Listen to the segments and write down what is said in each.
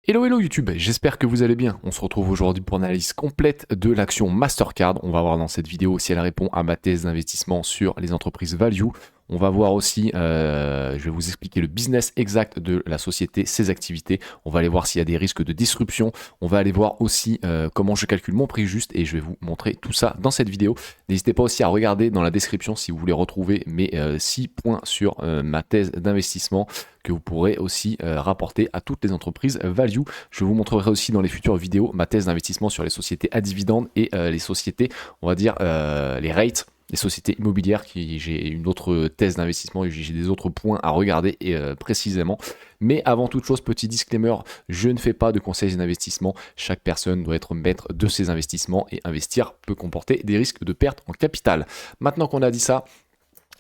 Hello hello YouTube, j'espère que vous allez bien. On se retrouve aujourd'hui pour une analyse complète de l'action Mastercard. On va voir dans cette vidéo si elle répond à ma thèse d'investissement sur les entreprises value. On va voir aussi, je vais vous expliquer le business exact de la société, ses activités. On va aller voir s'il y a des risques de disruption. On va aller voir aussi comment je calcule mon prix juste et je vais vous montrer tout ça dans cette vidéo. N'hésitez pas aussi à regarder dans la description si vous voulez retrouver mes 6 points sur ma thèse d'investissement que vous pourrez aussi rapporter à toutes les entreprises value. Je vous montrerai aussi dans les futures vidéos ma thèse d'investissement sur les sociétés à dividendes et les sociétés, on va dire, les rates, les sociétés immobilières, qui j'ai une autre thèse d'investissement et j'ai des autres points à regarder précisément. Mais avant toute chose, petit disclaimer, je ne fais pas de conseils d'investissement. Chaque personne doit être maître de ses investissements et investir peut comporter des risques de perte en capital. Maintenant qu'on a dit ça,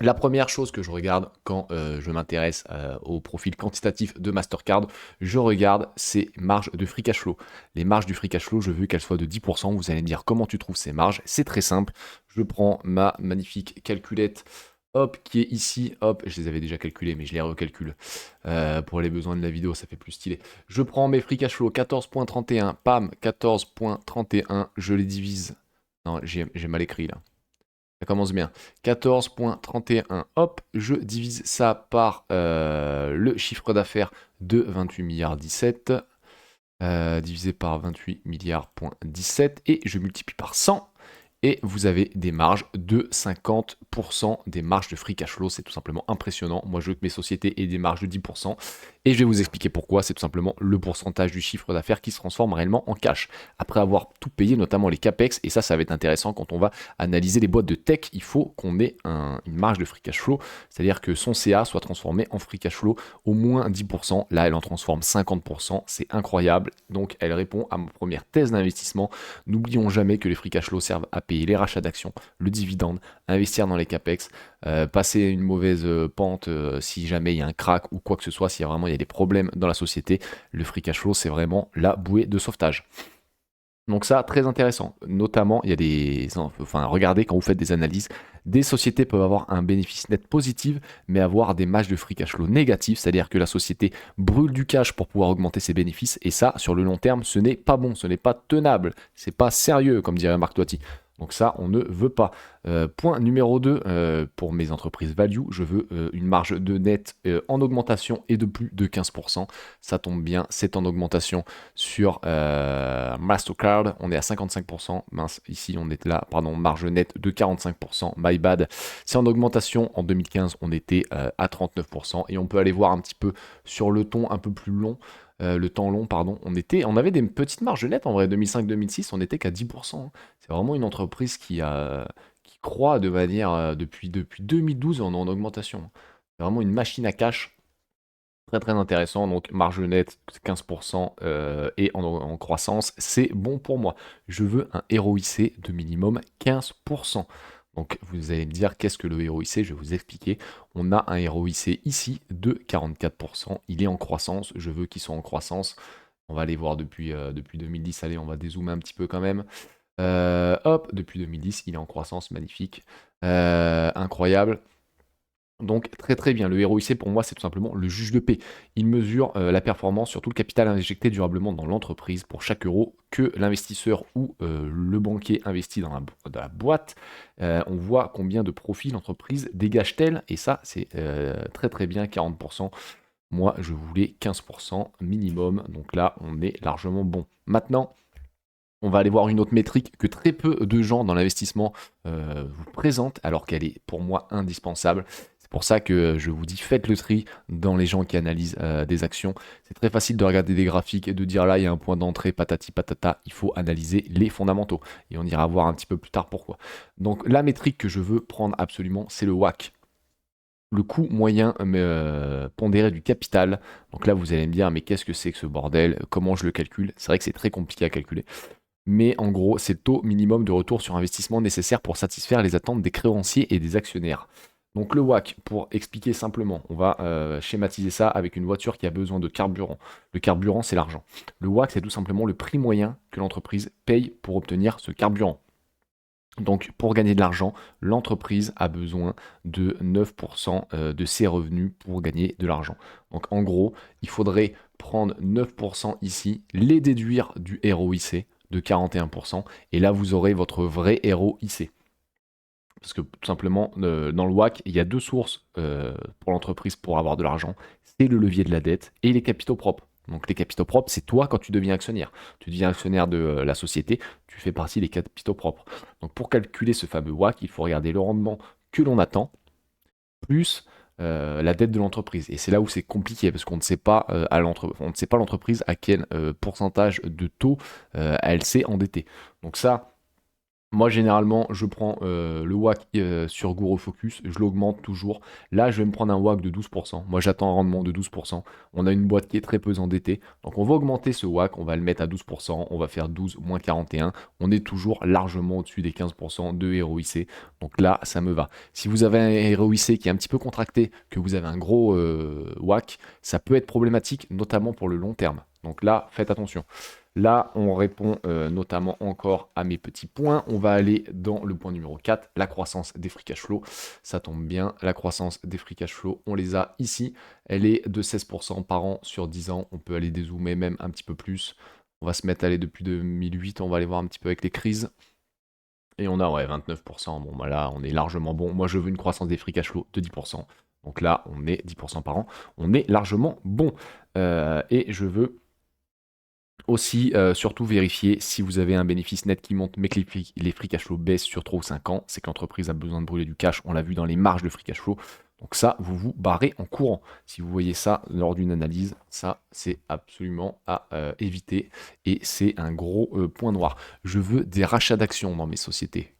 la première chose que je regarde quand je m'intéresse au profil quantitatif de Mastercard, je regarde ces marges de free cash flow. Les marges du free cash flow, je veux qu'elles soient de 10%. Vous allez me dire comment tu trouves ces marges. C'est très simple. Je prends ma magnifique calculette, hop, qui est ici. Hop, je les avais déjà calculées, mais je les recalcule. Pour les besoins de la vidéo, ça fait plus stylé. Je prends mes free cash flow 14.31, pam, 14.31, je les divise. Non, j'ai mal écrit là. Ça commence bien. 14.31, hop, je divise ça par le chiffre d'affaires de 28 milliards 17, divisé par 28 milliards.17, et je multiplie par 100. Et vous avez des marges de 50%, des marges de free cash flow. C'est tout simplement impressionnant. Moi, je veux que mes sociétés aient des marges de 10%. Et je vais vous expliquer pourquoi. C'est tout simplement le pourcentage du chiffre d'affaires qui se transforme réellement en cash. Après avoir tout payé, notamment les CAPEX, et ça va être intéressant quand on va analyser les boîtes de tech, il faut qu'on ait une marge de free cash flow. C'est-à-dire que son CA soit transformé en free cash flow au moins 10%. Là, elle en transforme 50%. C'est incroyable. Donc, elle répond à ma première thèse d'investissement. N'oublions jamais que les free cash flow servent à payer les rachats d'actions, le dividende, investir dans les capex, passer une mauvaise pente si jamais il y a un crack ou quoi que ce soit, si vraiment il y a des problèmes dans la société, le free cash flow c'est vraiment la bouée de sauvetage. Donc ça, très intéressant. Notamment, il y a des... Enfin, regardez, quand vous faites des analyses, des sociétés peuvent avoir un bénéfice net positif, mais avoir des marges de free cash flow négatives, c'est-à-dire que la société brûle du cash pour pouvoir augmenter ses bénéfices, et ça, sur le long terme, ce n'est pas bon, ce n'est pas tenable, c'est pas sérieux, comme dirait Marc Toiti. Donc ça, on ne veut pas. Point numéro 2, pour mes entreprises value, je veux une marge de net en augmentation et de plus de 15%. Ça tombe bien, c'est en augmentation sur Mastercard. On est à 55%. Mince, ici on est là, pardon, marge nette de 45%. My bad. C'est en augmentation. En 2015, on était à 39%. Et on peut aller voir un petit peu sur le ton un peu plus long. Le temps long, pardon, on avait des petites marges nettes en vrai, 2005-2006, on n'était qu'à 10%. C'est vraiment une entreprise qui croît de manière, depuis 2012, on est en augmentation. C'est vraiment une machine à cash, très très intéressant. Donc marge nette 15% et en croissance, c'est bon pour moi. Je veux un ROIC de minimum 15%. Donc vous allez me dire qu'est-ce que le ROIC, je vais vous expliquer. On a un ROIC ici de 44%, il est en croissance, je veux qu'il soit en croissance. On va aller voir depuis 2010, allez on va dézoomer un petit peu quand même. Hop, depuis 2010, il est en croissance, magnifique, incroyable. Donc très très bien, le ROIC pour moi c'est tout simplement le juge de paix. Il mesure la performance sur tout le capital injecté durablement dans l'entreprise pour chaque euro que l'investisseur ou le banquier investit dans la boîte. On voit combien de profits l'entreprise dégage-t-elle, et ça c'est très très bien, 40%. Moi je voulais 15% minimum, donc là on est largement bon. Maintenant, on va aller voir une autre métrique que très peu de gens dans l'investissement vous présentent, alors qu'elle est pour moi indispensable. C'est pour ça que je vous dis, faites le tri dans les gens qui analysent des actions. C'est très facile de regarder des graphiques et de dire là, il y a un point d'entrée, patati patata. Il faut analyser les fondamentaux. Et on ira voir un petit peu plus tard pourquoi. Donc la métrique que je veux prendre absolument, c'est le WACC. Le coût moyen pondéré du capital. Donc là, vous allez me dire, mais qu'est-ce que c'est que ce bordel? Comment je le calcule? C'est vrai que c'est très compliqué à calculer. Mais en gros, c'est le taux minimum de retour sur investissement nécessaire pour satisfaire les attentes des créanciers et des actionnaires. Donc le WACC, pour expliquer simplement, on va schématiser ça avec une voiture qui a besoin de carburant. Le carburant, c'est l'argent. Le WACC, c'est tout simplement le prix moyen que l'entreprise paye pour obtenir ce carburant. Donc pour gagner de l'argent, l'entreprise a besoin de 9% de ses revenus pour gagner de l'argent. Donc en gros, il faudrait prendre 9% ici, les déduire du ROIC de 41%, et là vous aurez votre vrai ROIC. Parce que tout simplement, dans le WACC, il y a deux sources pour l'entreprise pour avoir de l'argent. C'est le levier de la dette et les capitaux propres. Donc les capitaux propres, c'est toi quand tu deviens actionnaire. Tu deviens actionnaire de la société, tu fais partie des capitaux propres. Donc pour calculer ce fameux WACC, il faut regarder le rendement que l'on attend, plus la dette de l'entreprise. Et c'est là où c'est compliqué, parce qu'on ne sait pas on ne sait pas l'entreprise à quel pourcentage de taux elle s'est endettée. Donc ça, moi, généralement, je prends le WACC sur Guru Focus, je l'augmente toujours. Là, je vais me prendre un WACC de 12%. Moi, j'attends un rendement de 12%. On a une boîte qui est très peu endettée. Donc, on va augmenter ce WACC, on va le mettre à 12%. On va faire 12 moins 41. On est toujours largement au-dessus des 15% de ROIC. Donc là, ça me va. Si vous avez un ROIC qui est un petit peu contracté, que vous avez un gros WACC, ça peut être problématique, notamment pour le long terme. Donc là, faites attention. Là, on répond notamment encore à mes petits points. On va aller dans le point numéro 4, la croissance des free cash flow. Ça tombe bien, la croissance des free cash flow, on les a ici. Elle est de 16% par an sur 10 ans. On peut aller dézoomer même un petit peu plus. On va se mettre à aller depuis 2008, on va aller voir un petit peu avec les crises. Et on a 29%. Bon, bah là, on est largement bon. Moi, je veux une croissance des free cash flow de 10%. Donc là, on est 10% par an. On est largement bon. Et je veux aussi, surtout vérifier si vous avez un bénéfice net qui monte mais que les free cash flow baissent sur 3 ou 5 ans, c'est que l'entreprise a besoin de brûler du cash, on l'a vu dans les marges de free cash flow. Donc ça, vous vous barrez en courant. Si vous voyez ça lors d'une analyse, ça c'est absolument à éviter et c'est un gros point noir. Je veux des rachats d'actions dans mes sociétés.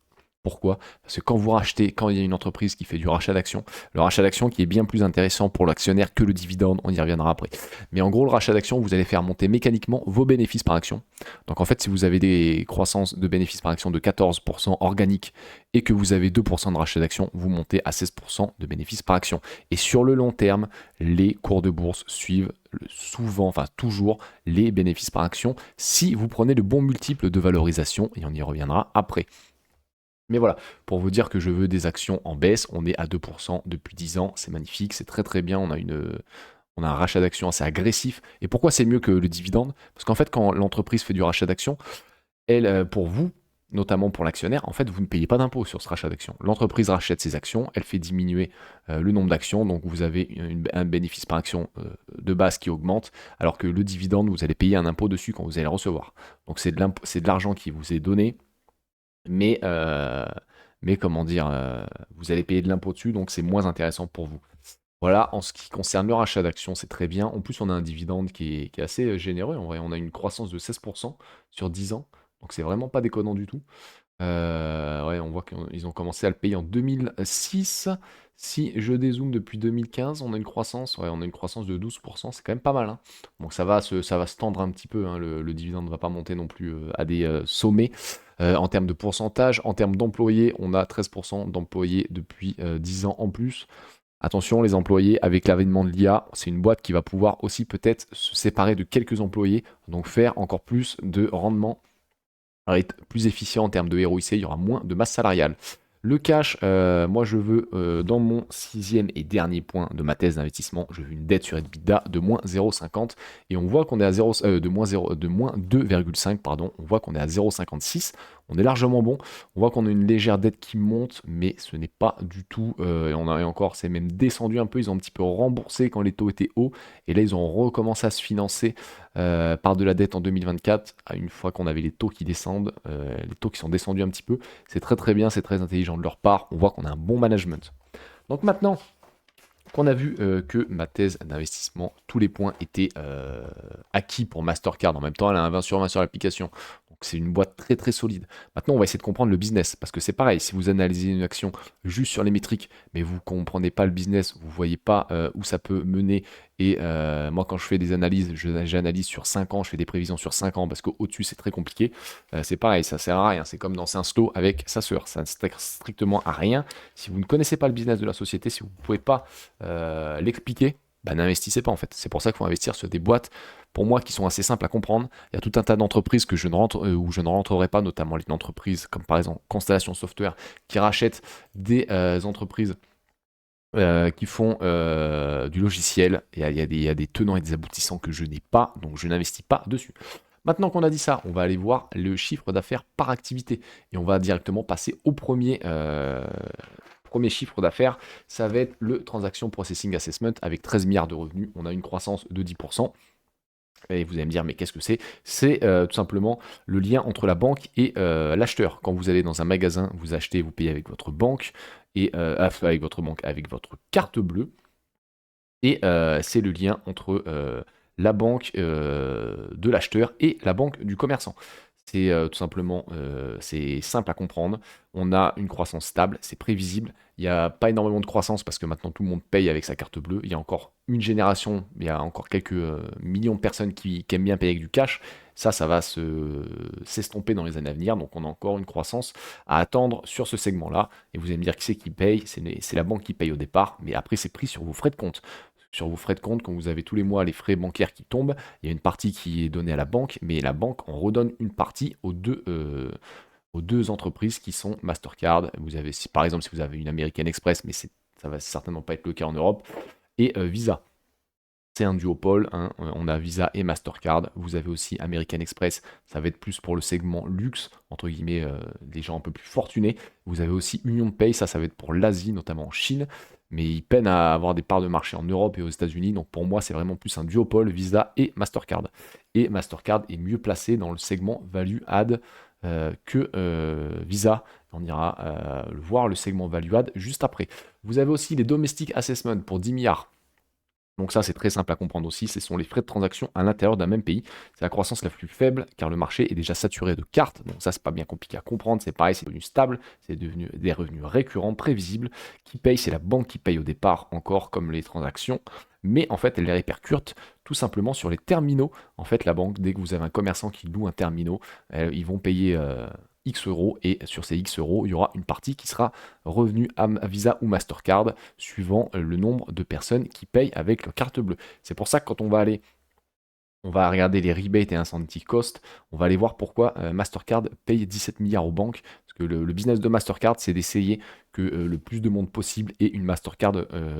Pourquoi? Parce que quand vous rachetez, quand il y a une entreprise qui fait du rachat d'actions, le rachat d'actions qui est bien plus intéressant pour l'actionnaire que le dividende, on y reviendra après. Mais en gros, le rachat d'actions, vous allez faire monter mécaniquement vos bénéfices par action. Donc en fait, si vous avez des croissances de bénéfices par action de 14% organiques et que vous avez 2% de rachat d'actions, vous montez à 16% de bénéfices par action. Et sur le long terme, les cours de bourse suivent souvent, enfin toujours, les bénéfices par action si vous prenez le bon multiple de valorisation, et on y reviendra après. Mais voilà, pour vous dire que je veux des actions en baisse, on est à 2% depuis 10 ans, c'est magnifique, c'est très très bien, on a un rachat d'actions assez agressif. Et pourquoi c'est mieux que le dividende? Parce qu'en fait, quand l'entreprise fait du rachat d'actions, elle, pour vous, notamment pour l'actionnaire, en fait, vous ne payez pas d'impôt sur ce rachat d'actions. L'entreprise rachète ses actions, elle fait diminuer le nombre d'actions, donc vous avez un bénéfice par action de base qui augmente, alors que le dividende, vous allez payer un impôt dessus quand vous allez le recevoir. Donc c'est de l'argent qui vous est donné, mais, comment dire, vous allez payer de l'impôt dessus, donc c'est moins intéressant pour vous. Voilà, en ce qui concerne le rachat d'actions, c'est très bien. En plus, on a un dividende qui est assez généreux. En vrai, on a une croissance de 16% sur 10 ans, donc c'est vraiment pas déconnant du tout. Ouais, on voit qu'ils ont commencé à le payer en 2006. Si je dézoome depuis 2015, on a une croissance, ouais, on a une croissance de 12%, c'est quand même pas mal, hein. Donc ça va se tendre un petit peu, hein, le dividende ne va pas monter non plus à des sommets. En termes de pourcentage, en termes d'employés, on a 13% d'employés depuis 10 ans en plus. Attention, les employés, avec l'avènement de l'IA, c'est une boîte qui va pouvoir aussi peut-être se séparer de quelques employés, donc faire encore plus de rendement, être plus efficient en termes de ROIC, il y aura moins de masse salariale. Le cash, moi je veux, dans mon 6e et dernier point de ma thèse d'investissement, je veux une dette sur EBITDA de moins 0,50 et on voit qu'on est à de moins 2,5, pardon, on voit qu'on est à 0,56, on est largement bon, on voit qu'on a une légère dette qui monte, mais ce n'est pas du tout, et encore, c'est même descendu un peu, ils ont un petit peu remboursé quand les taux étaient hauts, et là ils ont recommencé à se financer par de la dette en 2024, une fois qu'on avait les taux qui descendent, les taux qui sont descendus un petit peu, c'est très très bien, c'est très intelligent de leur part, on voit qu'on a un bon management. Donc maintenant qu'on a vu que ma thèse d'investissement, tous les points étaient acquis pour Mastercard, en même temps elle a un 20 sur 20 sur l'application, donc c'est une boîte très très solide. Maintenant on va essayer de comprendre le business, parce que c'est pareil, si vous analysez une action juste sur les métriques, mais vous ne comprenez pas le business, vous ne voyez pas où ça peut mener, et moi quand je fais des analyses, j'analyse sur 5 ans, je fais des prévisions sur 5 ans, parce qu'au-dessus c'est très compliqué, c'est pareil, ça sert à rien, c'est comme dans un slow avec sa sœur, ça ne sert strictement à rien. Si vous ne connaissez pas le business de la société, si vous ne pouvez pas l'expliquer, bah, n'investissez pas en fait. C'est pour ça qu'il faut investir sur des boîtes, pour moi, qui sont assez simples à comprendre. Il y a tout un tas d'entreprises que où je ne rentrerai pas, notamment les entreprises comme par exemple Constellation Software, qui rachètent des entreprises qui font du logiciel. Et il y a des tenants et des aboutissants que je n'ai pas, donc je n'investis pas dessus. Maintenant qu'on a dit ça, on va aller voir le chiffre d'affaires par activité. Et on va directement passer au premier chiffre d'affaires. Ça va être le Transaction Processing Assessment avec 13 milliards de revenus. On a une croissance de 10%. Et vous allez me dire, mais qu'est-ce que c'est? C'est tout simplement le lien entre la banque et l'acheteur. Quand vous allez dans un magasin, vous achetez, vous payez avec votre banque, et avec votre carte bleue. Et c'est le lien entre la banque de l'acheteur et la banque du commerçant. C'est tout simplement, c'est simple à comprendre. On a une croissance stable, c'est prévisible. Il n'y a pas énormément de croissance parce que maintenant tout le monde paye avec sa carte bleue. Il y a encore une génération, il y a encore quelques millions de personnes qui aiment bien payer avec du cash. Ça va s'estomper dans les années à venir. Donc on a encore une croissance à attendre sur ce segment-là. Et vous allez me dire qui c'est qui paye? C'est la banque qui paye au départ, mais après c'est pris sur vos frais de compte. Sur vos frais de compte, quand vous avez tous les mois les frais bancaires qui tombent, il y a une partie qui est donnée à la banque, mais la banque en redonne une partie aux deux entreprises qui sont Mastercard. Vous avez, par exemple, si vous avez une American Express, mais ça va certainement pas être le cas en Europe, et Visa. C'est un duopole, hein. On a Visa et Mastercard. Vous avez aussi American Express, ça va être plus pour le segment luxe, entre guillemets, des gens un peu plus fortunés. Vous avez aussi Union Pay, ça va être pour l'Asie, notamment en Chine, mais ils peinent à avoir des parts de marché en Europe et aux États-Unis. Donc pour moi, c'est vraiment plus un duopole, Visa et Mastercard. Et Mastercard est mieux placé dans le segment Value Add que Visa. On ira voir le segment Value Add juste après. Vous avez aussi les Domestic Assessment pour 10 milliards. Donc ça, c'est très simple à comprendre aussi, ce sont les frais de transaction à l'intérieur d'un même pays. C'est la croissance la plus faible car le marché est déjà saturé de cartes. Donc ça, c'est pas bien compliqué à comprendre, c'est pareil, c'est devenu stable, c'est devenu des revenus récurrents, prévisibles. Qui paye, c'est la banque qui paye au départ, encore comme les transactions. Mais en fait, elle les répercute tout simplement sur les terminaux. En fait, la banque, dès que vous avez un commerçant qui loue un terminal, ils vont payer X euros, et sur ces X euros, il y aura une partie qui sera revenue à Visa ou Mastercard, suivant le nombre de personnes qui payent avec leur carte bleue. C'est pour ça que quand on va regarder les rebates et incentive cost, on va aller voir pourquoi Mastercard paye 17 milliards aux banques, parce que le business de Mastercard, c'est d'essayer que le plus de monde possible ait une Mastercard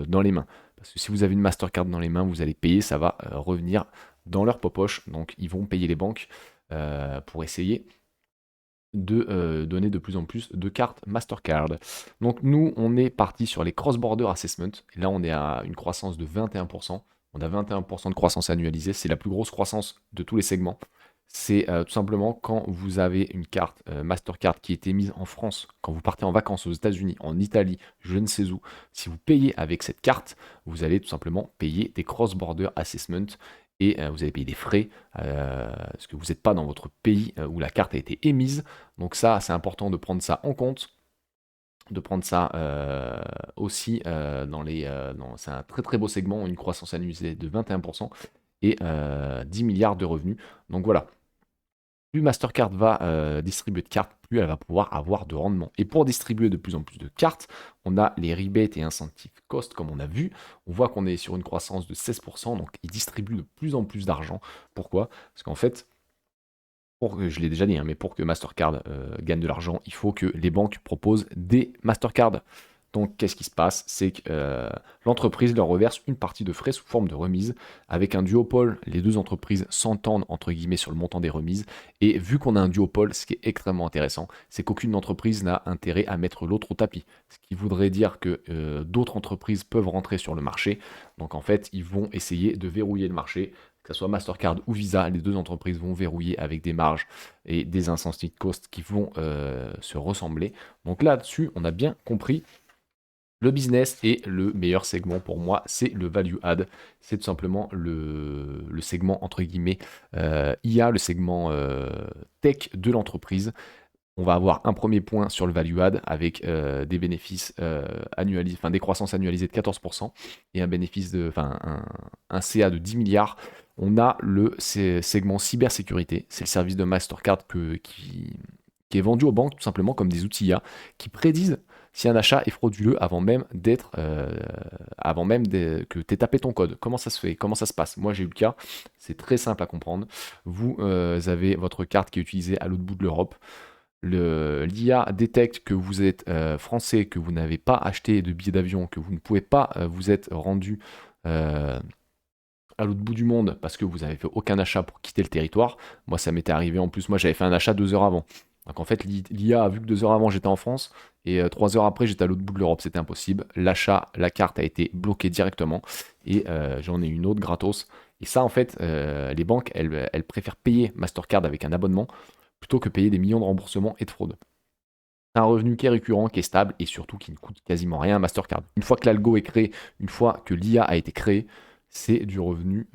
dans les mains. Parce que si vous avez une Mastercard dans les mains, vous allez payer, ça va revenir dans leur poche, donc ils vont payer les banques pour essayer de donner de plus en plus de cartes Mastercard. Donc nous, on est parti sur les cross-border assessment. Et là, on est à une croissance de 21%. On a 21% de croissance annualisée. C'est la plus grosse croissance de tous les segments. C'est tout simplement quand vous avez une carte Mastercard qui est émise en France, quand vous partez en vacances aux États-Unis, en Italie, je ne sais où, si vous payez avec cette carte, vous allez tout simplement payer des cross-border assessment et vous allez payer des frais parce que vous n'êtes pas dans votre pays où la carte a été émise. Donc ça, c'est important de prendre ça en compte, de prendre ça aussi c'est un très très beau segment, une croissance annualisée de 21% et 10 milliards de revenus. Donc voilà, plus Mastercard va distribuer de cartes, plus elle va pouvoir avoir de rendement. Et pour distribuer de plus en plus de cartes, on a les rebates et incentives cost, comme on a vu. On voit qu'on est sur une croissance de 16%, donc ils distribuent de plus en plus d'argent. Pourquoi? Parce qu'en fait, je l'ai déjà dit, hein, mais pour que Mastercard gagne de l'argent, il faut que les banques proposent des Mastercard. Donc, qu'est-ce qui se passe? C'est que l'entreprise leur reverse une partie de frais sous forme de remise. Avec un duopole, les deux entreprises s'entendent entre guillemets sur le montant des remises. Et vu qu'on a un duopole, ce qui est extrêmement intéressant, c'est qu'aucune entreprise n'a intérêt à mettre l'autre au tapis. Ce qui voudrait dire que d'autres entreprises peuvent rentrer sur le marché. Donc, en fait, ils vont essayer de verrouiller le marché. Que ce soit Mastercard ou Visa, les deux entreprises vont verrouiller avec des marges et des incentives cost qui vont se ressembler. Donc là-dessus, on a bien compris le business. Et le meilleur segment pour moi, c'est le value add. C'est tout simplement le segment entre guillemets IA, le segment tech de l'entreprise. On va avoir un premier point sur le value add avec des bénéfices annualisés, enfin des croissances annualisées de 14% et un bénéfice un CA de 10 milliards. On a le segment cybersécurité, c'est le service de Mastercard qui est vendu aux banques tout simplement comme des outils IA qui prédisent si un achat est frauduleux avant même que tu aies tapé ton code. Comment ça se fait? Comment ça se passe? Moi j'ai eu le cas, c'est très simple à comprendre. Vous avez votre carte qui est utilisée à l'autre bout de l'Europe. L'IA détecte que vous êtes français, que vous n'avez pas acheté de billets d'avion, que vous ne pouvez pas vous être rendu euh, à l'autre bout du monde parce que vous n'avez fait aucun achat pour quitter le territoire. Moi, ça m'était arrivé en plus. Moi, j'avais fait un achat 2 heures avant. Donc en fait, l'IA a vu que 2 heures avant, j'étais en France et 3 heures après, j'étais à l'autre bout de l'Europe. C'était impossible. L'achat, la carte a été bloquée directement et j'en ai une autre gratos. Et ça, en fait, les banques, elles préfèrent payer Mastercard avec un abonnement plutôt que payer des millions de remboursements et de fraudes. Un revenu qui est récurrent, qui est stable et surtout qui ne coûte quasiment rien à Mastercard. Une fois que l'algo est créé, une fois que l'IA a été créée, c'est du revenu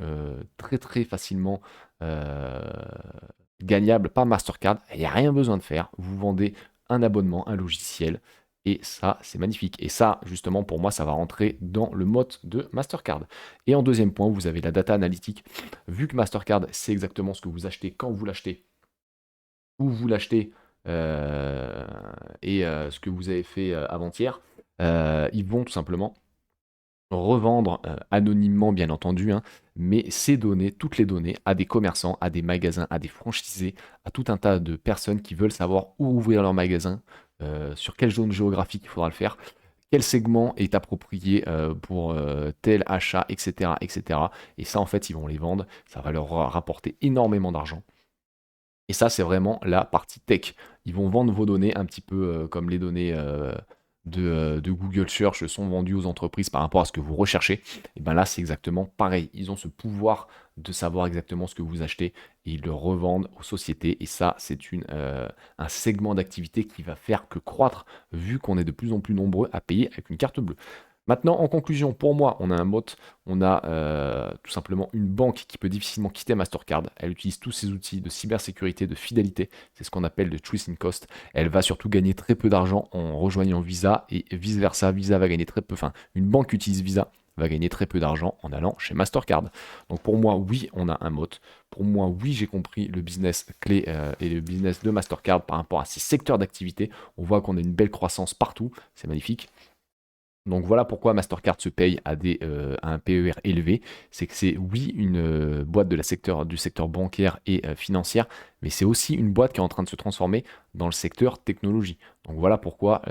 très très facilement euh, gagnable par Mastercard. Il n'y a rien besoin de faire. Vous vendez un abonnement, un logiciel. Et ça, c'est magnifique. Et ça, justement, pour moi, ça va rentrer dans le mode de Mastercard. Et en deuxième point, vous avez la data analytique. Vu que Mastercard sait exactement ce que vous achetez, quand vous l'achetez, où vous l'achetez euh, et ce que vous avez fait avant-hier, ils vont tout simplement revendre anonymement, bien entendu, hein, mais ces données, toutes les données, à des commerçants, à des magasins, à des franchisés, à tout un tas de personnes qui veulent savoir où ouvrir leur magasin, sur quelle zone géographique il faudra le faire, quel segment est approprié pour tel achat, etc., etc. Et ça, en fait, ils vont les vendre, ça va leur rapporter énormément d'argent. Et ça, c'est vraiment la partie tech. Ils vont vendre vos données un petit peu comme les données de Google Search sont vendues aux entreprises par rapport à ce que vous recherchez. Et bien là, c'est exactement pareil. Ils ont ce pouvoir de savoir exactement ce que vous achetez et ils le revendent aux sociétés. Et ça, c'est un segment d'activité qui va faire que croître vu qu'on est de plus en plus nombreux à payer avec une carte bleue. Maintenant, en conclusion, pour moi, on a un bot, on a tout simplement une banque qui peut difficilement quitter Mastercard. Elle utilise tous ses outils de cybersécurité, de fidélité, c'est ce qu'on appelle le trust in cost. Elle va surtout gagner très peu d'argent en rejoignant Visa et vice-versa. Visa va gagner très peu, enfin, une banque qui utilise Visa va gagner très peu d'argent en allant chez Mastercard. Donc pour moi, oui, on a un mot. Pour moi, oui, j'ai compris le business clé et le business de Mastercard par rapport à ses secteurs d'activité. On voit qu'on a une belle croissance partout, c'est magnifique. Donc voilà pourquoi Mastercard se paye à un PER élevé. C'est que c'est oui une boîte du secteur bancaire et financière, mais c'est aussi une boîte qui est en train de se transformer dans le secteur technologie. Donc voilà pourquoi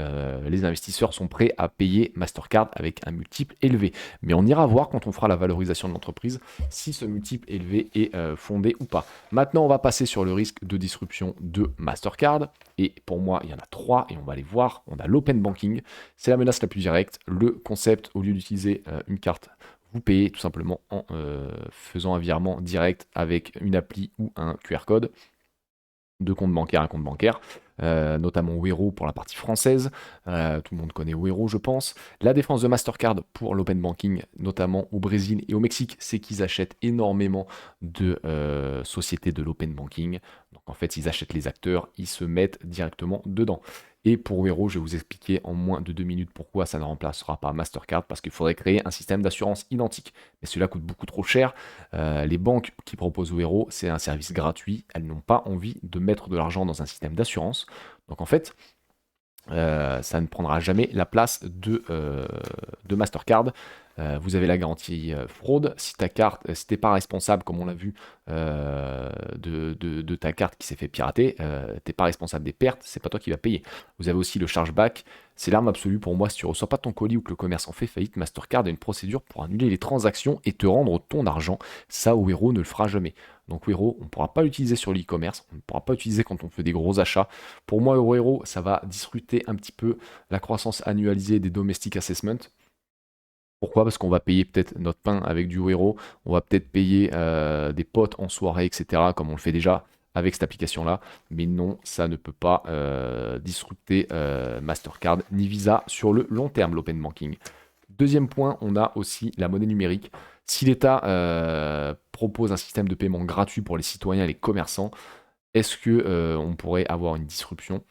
les investisseurs sont prêts à payer Mastercard avec un multiple élevé. Mais on ira voir quand on fera la valorisation de l'entreprise si ce multiple élevé est fondé ou pas. Maintenant, on va passer sur le risque de disruption de Mastercard. Et pour moi, il y en a trois et on va les voir. On a l'open banking, c'est la menace la plus directe. Le concept, au lieu d'utiliser une carte, vous payez tout simplement en faisant un virement direct avec une appli ou un QR code de compte bancaire à compte bancaire, notamment Wero pour la partie française. Tout le monde connaît Wero, je pense. La défense de Mastercard pour l'open banking, notamment au Brésil et au Mexique, c'est qu'ils achètent énormément de sociétés de l'open banking. Donc en fait, ils achètent les acteurs, ils se mettent directement dedans. Et pour Wero, je vais vous expliquer en moins de 2 minutes pourquoi ça ne remplacera pas Mastercard, parce qu'il faudrait créer un système d'assurance identique. Mais cela coûte beaucoup trop cher. Les banques qui proposent Wero, c'est un service gratuit. Elles n'ont pas envie de mettre de l'argent dans un système d'assurance. Donc en fait, ça ne prendra jamais la place de Mastercard. Vous avez la garantie fraude. Si ta carte, si t'es pas responsable, comme on l'a vu, de ta carte qui s'est fait pirater, t'es pas responsable des pertes, c'est pas toi qui vas payer. Vous avez aussi le chargeback. C'est l'arme absolue pour moi. Si tu reçois pas ton colis ou que le commerçant fait faillite, Mastercard a une procédure pour annuler les transactions et te rendre ton argent. Ça, Wero ne le fera jamais. Donc Wero, on ne pourra pas l'utiliser sur l'e-commerce, on ne pourra pas l'utiliser quand on fait des gros achats. Pour moi, Wero, ça va disruter un petit peu la croissance annualisée des domestic assessments. Pourquoi? Parce qu'on va payer peut-être notre pain avec du Wero, on va peut-être payer des potes en soirée, etc., comme on le fait déjà avec cette application-là. Mais non, ça ne peut pas disrupter Mastercard ni Visa sur le long terme, l'open banking. Deuxième point, on a aussi la monnaie numérique. Si l'État propose un système de paiement gratuit pour les citoyens et les commerçants, est-ce que on pourrait avoir une disruption?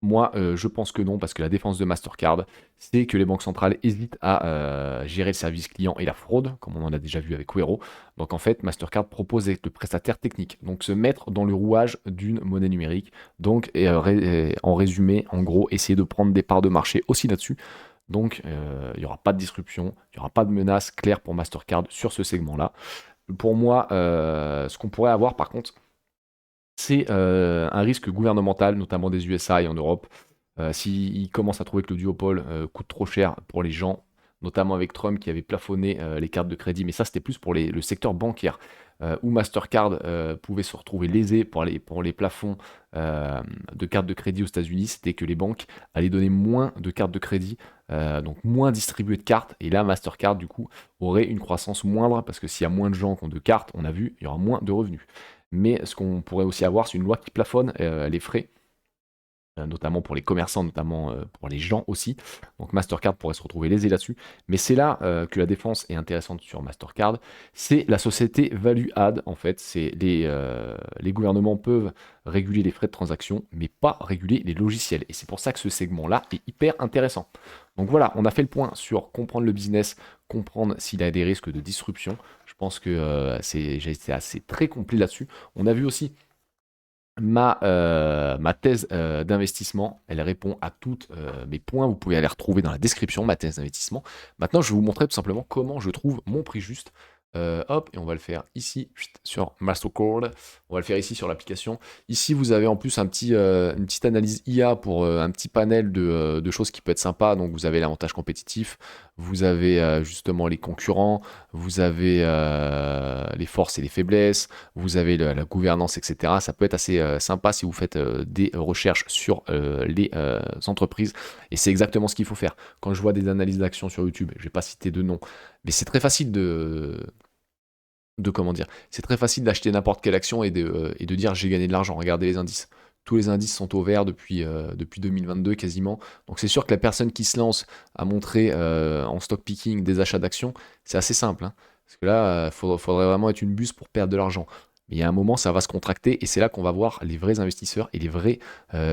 Moi, je pense que non, parce que la défense de Mastercard, c'est que les banques centrales hésitent à gérer le service client et la fraude, comme on en a déjà vu avec Wero. Donc en fait, Mastercard propose d'être le prestataire technique, donc se mettre dans le rouage d'une monnaie numérique. Donc en résumé, en gros, essayer de prendre des parts de marché aussi là-dessus. Donc il n'y aura pas de disruption, il n'y aura pas de menace claire pour Mastercard sur ce segment-là. Pour moi, ce qu'on pourrait avoir par contre, C'est un risque gouvernemental, notamment des USA et en Europe. S'ils commencent à trouver que le duopole coûte trop cher pour les gens, notamment avec Trump qui avait plafonné les cartes de crédit, mais ça c'était plus pour le secteur bancaire, où Mastercard pouvait se retrouver lésé pour les plafonds de cartes de crédit aux États-Unis, c'était que les banques allaient donner moins de cartes de crédit, donc moins distribuer de cartes, et là Mastercard du coup aurait une croissance moindre, parce que s'il y a moins de gens qui ont de cartes, on a vu, il y aura moins de revenus. Mais ce qu'on pourrait aussi avoir, c'est une loi qui plafonne les frais, notamment pour les commerçants, notamment pour les gens aussi. Donc Mastercard pourrait se retrouver lésé là-dessus. Mais c'est là que la défense est intéressante sur Mastercard. C'est la société Value Add, en fait. C'est les gouvernements peuvent réguler les frais de transaction, mais pas réguler les logiciels. Et c'est pour ça que ce segment-là est hyper intéressant. Donc voilà, on a fait le point sur comprendre le business, comprendre s'il y a des risques de disruption. Je pense que j'ai été assez très complet là-dessus. On a vu aussi ma thèse d'investissement, elle répond à tous mes points. Vous pouvez aller retrouver dans la description ma thèse d'investissement. Maintenant, je vais vous montrer tout simplement comment je trouve mon prix juste. Hop, et on va le faire ici sur Mastercard. On va le faire ici sur l'application. Ici, vous avez en plus une petite analyse IA pour un petit panel de choses qui peut être sympa. Donc, vous avez l'avantage compétitif, vous avez justement les concurrents, vous avez les forces et les faiblesses, vous avez la gouvernance, etc. Ça peut être assez sympa si vous faites des recherches sur les entreprises. Et c'est exactement ce qu'il faut faire. Quand je vois des analyses d'actions sur YouTube, je ne vais pas citer de nom, mais c'est très facile de comment dire, c'est très facile d'acheter n'importe quelle action et de dire j'ai gagné de l'argent. Regardez les indices. Tous les indices sont au vert depuis 2022 quasiment. Donc c'est sûr que la personne qui se lance à montrer en stock picking des achats d'actions, c'est assez simple, hein. Parce que là, il faudrait vraiment être une buse pour perdre de l'argent. Mais il y a un moment, ça va se contracter et c'est là qu'on va voir les vrais investisseurs et les vraies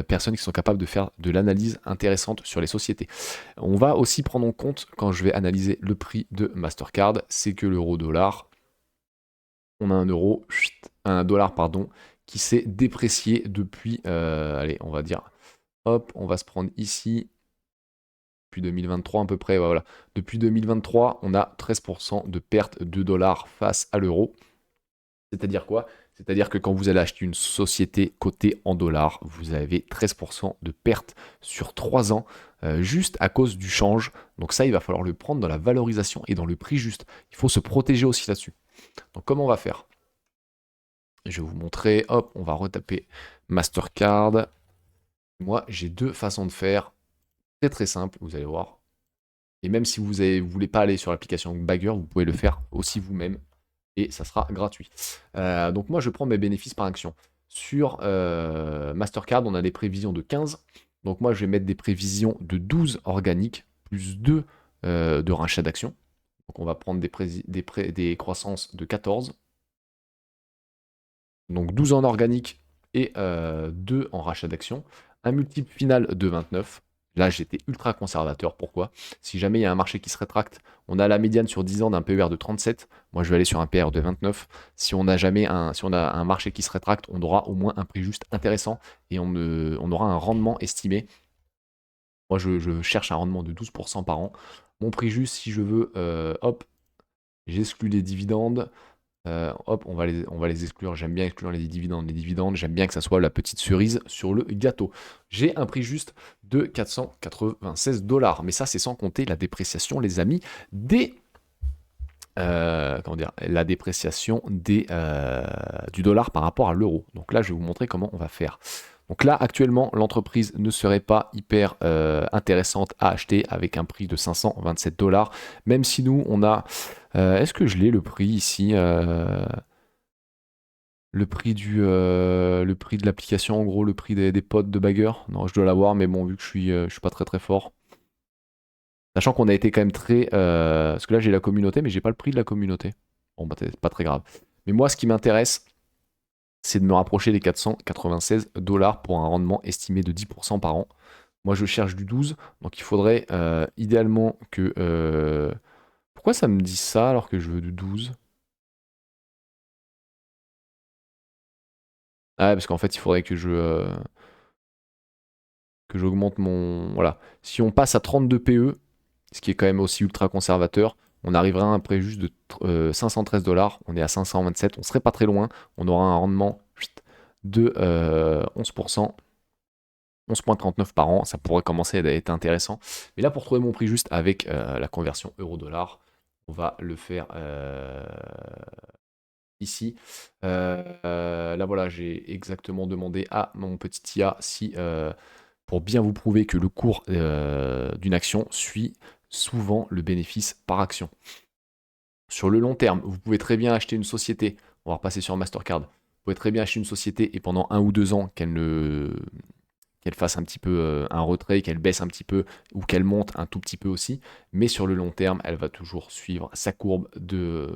personnes qui sont capables de faire de l'analyse intéressante sur les sociétés. On va aussi prendre en compte, quand je vais analyser le prix de Mastercard, c'est que l'euro-dollar, on a un dollar, pardon, qui s'est déprécié depuis, allez, on va dire, hop, on va se prendre ici, depuis 2023 à peu près, ouais, voilà. Depuis 2023, on a 13% de perte de dollars face à l'euro. C'est-à-dire quoi? C'est-à-dire que quand vous allez acheter une société cotée en dollars, vous avez 13% de perte sur 3 ans, juste à cause du change. Donc ça, il va falloir le prendre dans la valorisation et dans le prix juste. Il faut se protéger aussi là-dessus. Donc comment on va faire? Je vais vous montrer, hop, on va retaper Mastercard. Moi, j'ai deux façons de faire, très très simple, vous allez voir. Et même si vous ne voulez pas aller sur l'application Bagger, vous pouvez le faire aussi vous-même et ça sera gratuit. Donc moi, je prends mes bénéfices par action. Sur Mastercard, on a des prévisions de 15. Donc moi, je vais mettre des prévisions de 12 organiques, plus 2 de rachat d'actions. Donc on va prendre des croissances de 14. Donc 12 en organique et 2 en rachat d'actions. Un multiple final de 29. Là, j'étais ultra conservateur. Pourquoi? Si jamais il y a un marché qui se rétracte, on a la médiane sur 10 ans d'un PER de 37. Moi, je vais aller sur un PER de 29. Si on a un marché qui se rétracte, on aura au moins un prix juste intéressant et on aura un rendement estimé. Moi, je cherche un rendement de 12% par an. Mon prix juste, si je veux, hop, j'exclus les dividendes. Hop, on va les exclure. J'aime bien exclure les dividendes. Les dividendes, j'aime bien que ça soit la petite cerise sur le gâteau. J'ai un prix juste de 496 dollars. Mais ça, c'est sans compter la dépréciation, les amis, comment dire, la dépréciation du dollar par rapport à l'euro. Donc là, je vais vous montrer comment on va faire. Donc là, actuellement, l'entreprise ne serait pas hyper intéressante à acheter avec un prix de 527 dollars. Même si nous, on a... est-ce que je l'ai le prix ici le prix de l'application, en gros, le prix des pods de Bagger? Non, je dois l'avoir, mais bon, vu que je suis pas très très fort. Sachant qu'on a été quand même très... parce que là, j'ai la communauté, mais j'ai pas le prix de la communauté. Bon, bah, c'est pas très grave. Mais moi, ce qui m'intéresse, c'est de me rapprocher des 496 dollars pour un rendement estimé de 10% par an. Moi, je cherche du 12, donc il faudrait idéalement que... Pourquoi ça me dit ça alors que je veux du 12? Ah, ouais, parce qu'en fait, il faudrait que j'augmente mon... Voilà. Si on passe à 32 PE, ce qui est quand même aussi ultra conservateur, on arrivera à un prix juste de 513 dollars. On est à 527, on serait pas très loin. On aura un rendement de 11%. 11,39 par an, ça pourrait commencer à être intéressant. Mais là, pour trouver mon prix juste avec la conversion euro-dollar, on va le faire ici. Là, voilà, j'ai exactement demandé à mon petit IA si, pour bien vous prouver que le cours d'une action suit souvent le bénéfice par action. Sur le long terme, vous pouvez très bien acheter une société, on va repasser sur Mastercard, vous pouvez très bien acheter une société et pendant 1 ou 2 ans qu'elle fasse un petit peu un retrait, qu'elle baisse un petit peu ou qu'elle monte un tout petit peu aussi. Mais sur le long terme, elle va toujours suivre sa courbe de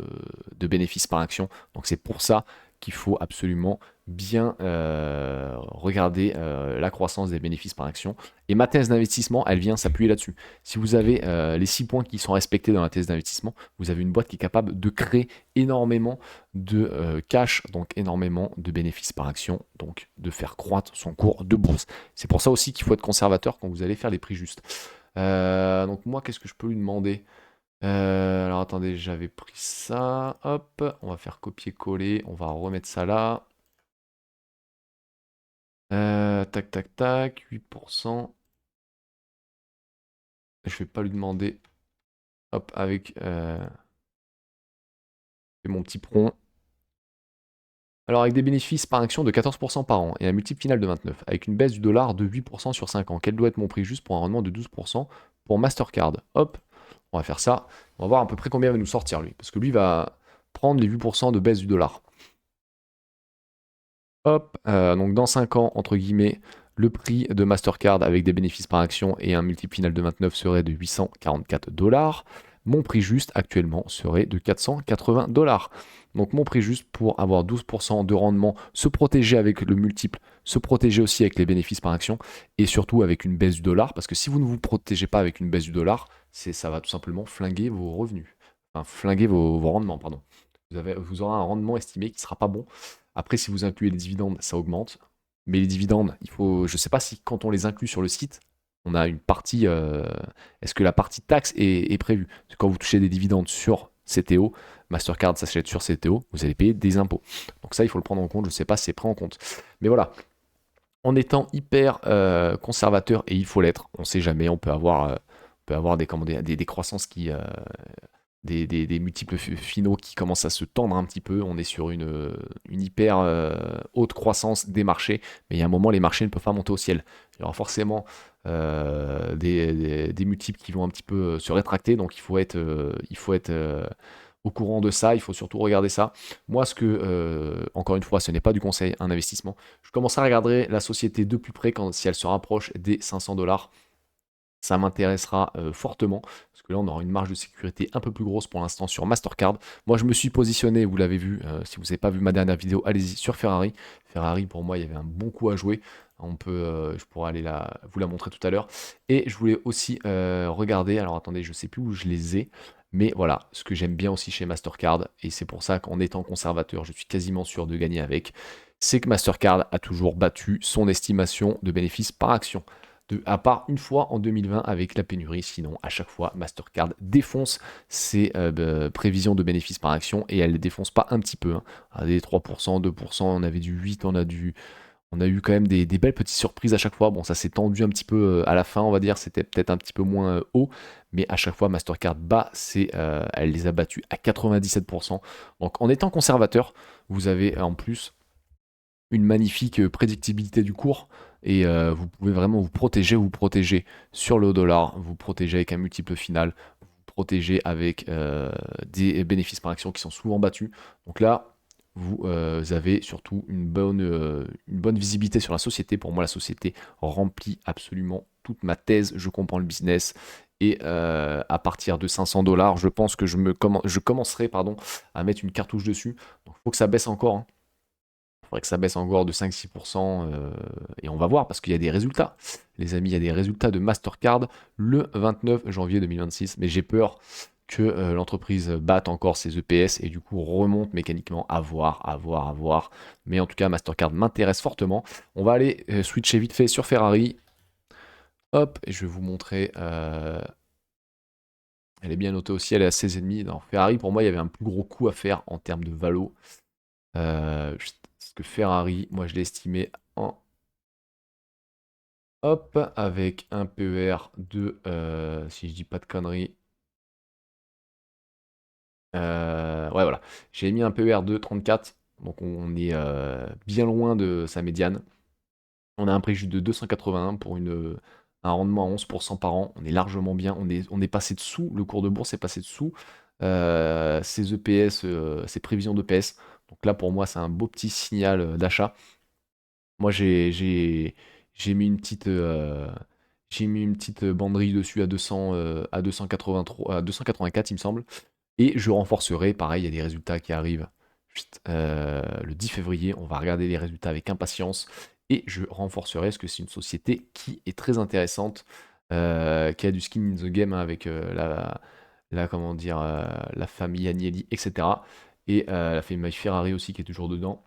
bénéfices par action. Donc c'est pour ça qu'il faut absolument bien regarder la croissance des bénéfices par action. Et ma thèse d'investissement, elle vient s'appuyer là-dessus. Si vous avez les 6 points qui sont respectés dans la thèse d'investissement, vous avez une boîte qui est capable de créer énormément de cash, donc énormément de bénéfices par action, donc de faire croître son cours de bourse. C'est pour ça aussi qu'il faut être conservateur quand vous allez faire les prix justes. Donc moi, qu'est-ce que je peux lui demander? Alors attendez, j'avais pris ça. Hop, on va faire copier-coller. On va remettre ça là. Tac, tac, tac. 8%. Je vais pas lui demander. Hop, avec mon petit prompt. Alors avec des bénéfices par action de 14% par an et un multiple final de 29, avec une baisse du dollar de 8% sur 5 ans, quel doit être mon prix juste pour un rendement de 12% pour Mastercard? Hop, on va faire ça. On va voir à peu près combien il va nous sortir lui, parce que lui va prendre les 8% de baisse du dollar. Hop, donc dans 5 ans, entre guillemets, le prix de Mastercard avec des bénéfices par action et un multiple final de 29 serait de 844 dollars. Mon prix juste actuellement serait de 480 dollars. Donc mon prix juste pour avoir 12% de rendement, se protéger avec le multiple, se protéger aussi avec les bénéfices par action et surtout avec une baisse du dollar, parce que si vous ne vous protégez pas avec une baisse du dollar, ça va tout simplement flinguer vos revenus, enfin flinguer vos rendements, pardon. Vous aurez un rendement estimé qui ne sera pas bon. Après, si vous incluez les dividendes, ça augmente. Mais les dividendes, je ne sais pas si quand on les inclut sur le site, on a une partie. Est-ce que la partie taxe est prévue? Parce que quand vous touchez des dividendes sur CTO, Mastercard s'achète sur CTO, vous allez payer des impôts. Donc ça, il faut le prendre en compte. Je ne sais pas si c'est pris en compte. Mais voilà, en étant hyper conservateur, et il faut l'être, on ne sait jamais, on peut avoir des croissances des multiples finaux qui commencent à se tendre un petit peu. On est sur une hyper haute croissance des marchés, mais il y a un moment, les marchés ne peuvent pas monter au ciel. Il y aura forcément des multiples qui vont un petit peu se rétracter, donc il faut être au courant de ça, il faut surtout regarder ça. Moi, encore une fois, ce n'est pas du conseil, un investissement. Je commencerai à regarder la société de plus près si elle se rapproche des 500 dollars. Ça m'intéressera fortement, parce que là, on aura une marge de sécurité un peu plus grosse pour l'instant sur Mastercard. Moi, je me suis positionné, vous l'avez vu, si vous n'avez pas vu ma dernière vidéo, allez-y sur Ferrari. Ferrari, pour moi, il y avait un bon coup à jouer. Je pourrais aller vous la montrer tout à l'heure. Et je voulais aussi regarder, alors attendez, je ne sais plus où je les ai, mais voilà, ce que j'aime bien aussi chez Mastercard, et c'est pour ça qu'en étant conservateur, je suis quasiment sûr de gagner avec, c'est que Mastercard a toujours battu son estimation de bénéfices par action. À part une fois en 2020 avec la pénurie, sinon à chaque fois Mastercard défonce ses prévisions de bénéfices par action et elle ne les défonce pas un petit peu. Des 3%, 2%, on avait du 8, on a eu quand même des belles petites surprises à chaque fois. Bon, ça s'est tendu un petit peu à la fin, on va dire, c'était peut-être un petit peu moins haut, mais à chaque fois Mastercard elle les a battus à 97%. Donc en étant conservateur, vous avez en plus une magnifique prédictibilité du cours et vous pouvez vraiment vous protéger sur le dollar, vous protéger avec un multiple final, vous protéger avec des bénéfices par action qui sont souvent battus. Donc là, vous avez surtout une bonne visibilité sur la société. Pour moi, la société remplit absolument toute ma thèse. Je comprends le business. Et à partir de 500 dollars, je pense que je commencerai à mettre une cartouche dessus. Donc il faut que ça baisse encore, hein. Il faudrait que ça baisse encore de 5-6%, et on va voir parce qu'il y a des résultats. Les amis, il y a des résultats de Mastercard le 29 janvier 2026, mais j'ai peur que l'entreprise batte encore ses EPS et du coup remonte mécaniquement. À voir, à voir, à voir. Mais en tout cas, Mastercard m'intéresse fortement. On va aller switcher vite fait sur Ferrari. Hop, et je vais vous montrer. Elle est bien notée aussi, elle est à 16,5. Dans Ferrari, pour moi, il y avait un plus gros coup à faire en termes de valo. Parce que Ferrari, moi je l'ai estimé en... Hop, avec un PER de, si je dis pas de conneries, ouais voilà, j'ai mis un PER de 34, donc on est bien loin de sa médiane. On a un préjugé de 281 pour un rendement à 11% par an. On est largement bien. On est passé dessous. Le cours de bourse est passé dessous ses EPS, ses prévisions d'EPS. Donc là, pour moi, c'est un beau petit signal d'achat. Moi, j'ai mis une petite banderille dessus à 200, à 283, à 284, il me semble. Et je renforcerai. Pareil, il y a des résultats qui arrivent le 10 février. On va regarder les résultats avec impatience. Et je renforcerai parce que c'est une société qui est très intéressante, qui a du skin in the game hein, avec comment dire, la famille Agnelli, etc. Et la famille Ferrari aussi qui est toujours dedans.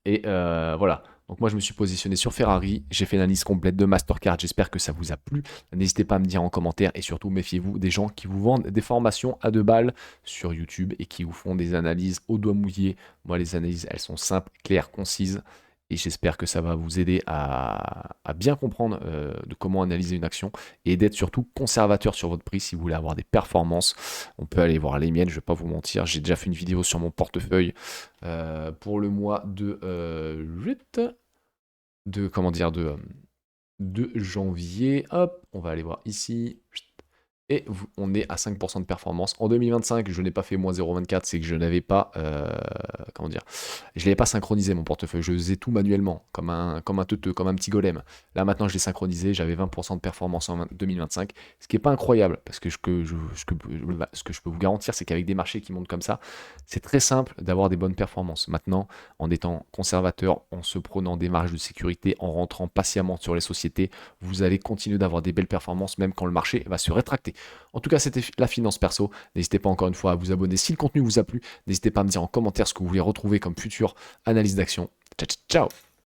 Et voilà. Donc moi je me suis positionné sur Ferrari, j'ai fait l'analyse complète de Mastercard, j'espère que ça vous a plu. N'hésitez pas à me dire en commentaire et surtout méfiez-vous des gens qui vous vendent des formations à 2 balles sur YouTube et qui vous font des analyses au doigt mouillé. Moi les analyses elles sont simples, claires, concises et j'espère que ça va vous aider à bien comprendre de comment analyser une action et d'être surtout conservateur sur votre prix si vous voulez avoir des performances. On peut aller voir les miennes, je vais pas vous mentir, j'ai déjà fait une vidéo sur mon portefeuille pour le mois comment dire, de janvier. Hop, on va aller voir ici. Et on est à 5% de performance. En 2025, je n'ai pas fait moins 0,24, c'est que je n'avais pas, comment dire, je l'avais pas synchronisé mon portefeuille. Je faisais tout manuellement, comme un teuteux, comme un petit golem. Là maintenant, je l'ai synchronisé, j'avais 20% de performance en 2025, ce qui n'est pas incroyable, parce que ce que je peux vous garantir, c'est qu'avec des marchés qui montent comme ça, c'est très simple d'avoir des bonnes performances. Maintenant, en étant conservateur, en se prenant des marges de sécurité, en rentrant patiemment sur les sociétés, vous allez continuer d'avoir des belles performances, même quand le marché va se rétracter. En tout cas, c'était la finance perso. N'hésitez pas encore une fois à vous abonner si le contenu vous a plu. N'hésitez pas à me dire en commentaire ce que vous voulez retrouver comme future analyse d'action. Ciao, ciao.